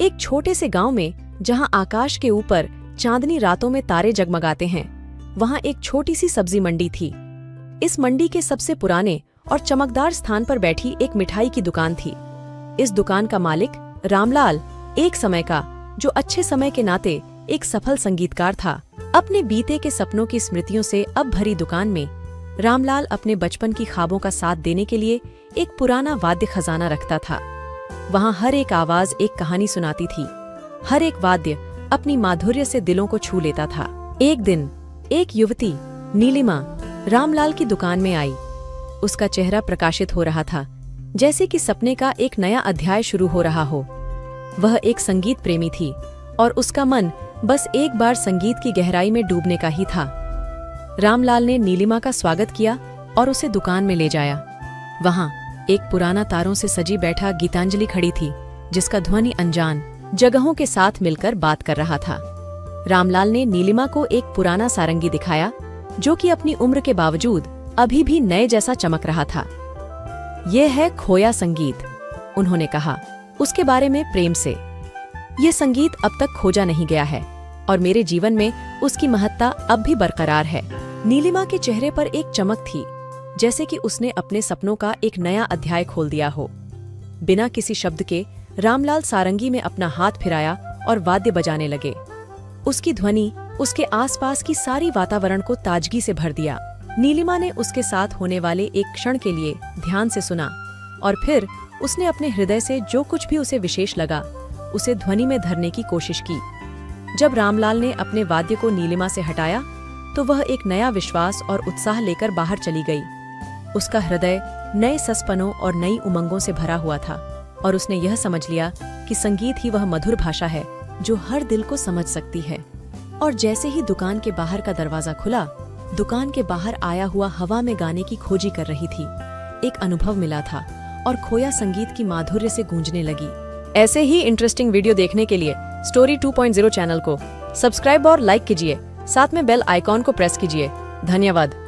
एक छोटे से गांव में, जहां आकाश के ऊपर चांदनी रातों में तारे जगमगाते हैं, वहां एक छोटी सी सब्जी मंडी थी। इस मंडी के सबसे पुराने और चमकदार स्थान पर बैठी एक मिठाई की दुकान थी। इस दुकान का मालिक रामलाल, एक समय का, जो अच्छे समय के नाते एक सफल संगीतकार था। अपने बीते के सपनों की स्मृतियों से अब भरी दुकान में रामलाल अपने बचपन की ख्वाबों का साथ देने के लिए एक पुराना वाद्य खजाना रखता था। वहां हर एक आवाज एक कहानी सुनाती थी, हर एक वाद्य अपनी माधुर्य से दिलों को छू लेता था। एक दिन एक युवती नीलिमा रामलाल की दुकान में आई। उसका चेहरा प्रकाशित हो रहा था, जैसे कि सपने का एक नया अध्याय शुरू हो रहा हो। वह एक संगीत प्रेमी थी और उसका मन बस एक बार संगीत की गहराई में डूबने का ही था। रामलाल ने नीलिमा का स्वागत किया और उसे दुकान में ले जाया। वहां एक पुराना तारों से सजी बैठा गीतांजलि खड़ी थी, जिसका ध्वनि अनजान जगहों के साथ मिलकर बात कर रहा था। रामलाल ने नीलिमा को एक पुराना सारंगी दिखाया, जो कि अपनी उम्र के बावजूद अभी भी नए जैसा चमक रहा था। यह है खोया संगीत, उन्होंने कहा, उसके बारे में प्रेम से। यह संगीत अब तक खोजा नहीं गया है और मेरे जीवन में उसकी महत्ता अब भी बरकरार है। नीलिमा के चेहरे पर एक चमक थी, जैसे कि उसने अपने सपनों का एक नया अध्याय खोल दिया हो। बिना किसी शब्द के रामलाल सारंगी में अपना हाथ फिराया और वाद्य बजाने लगे। उसकी ध्वनि उसके आसपास की सारी वातावरण को ताजगी से भर दिया। नीलिमा ने उसके साथ होने वाले एक क्षण के लिए ध्यान से सुना और फिर उसने अपने हृदय से जो कुछ भी उसे विशेष लगा, उसे ध्वनि में धरने की कोशिश की। जब रामलाल ने अपने वाद्य को नीलिमा से हटाया, तो वह एक नया विश्वास और उत्साह लेकर बाहर चली गई। उसका हृदय नए सस्पनों और नई उमंगों से भरा हुआ था और उसने यह समझ लिया कि संगीत ही वह मधुर भाषा है जो हर दिल को समझ सकती है। और जैसे ही दुकान के बाहर का दरवाजा खुला, दुकान के बाहर आया हुआ हवा में गाने की खोजी कर रही थी। एक अनुभव मिला था और खोया संगीत की माधुर्य से गूंजने लगी। ऐसे ही इंटरेस्टिंग वीडियो देखने के लिए स्टोरी 2.0 चैनल को सब्सक्राइब और लाइक कीजिए, साथ में बेल आइकॉन को प्रेस कीजिए। धन्यवाद।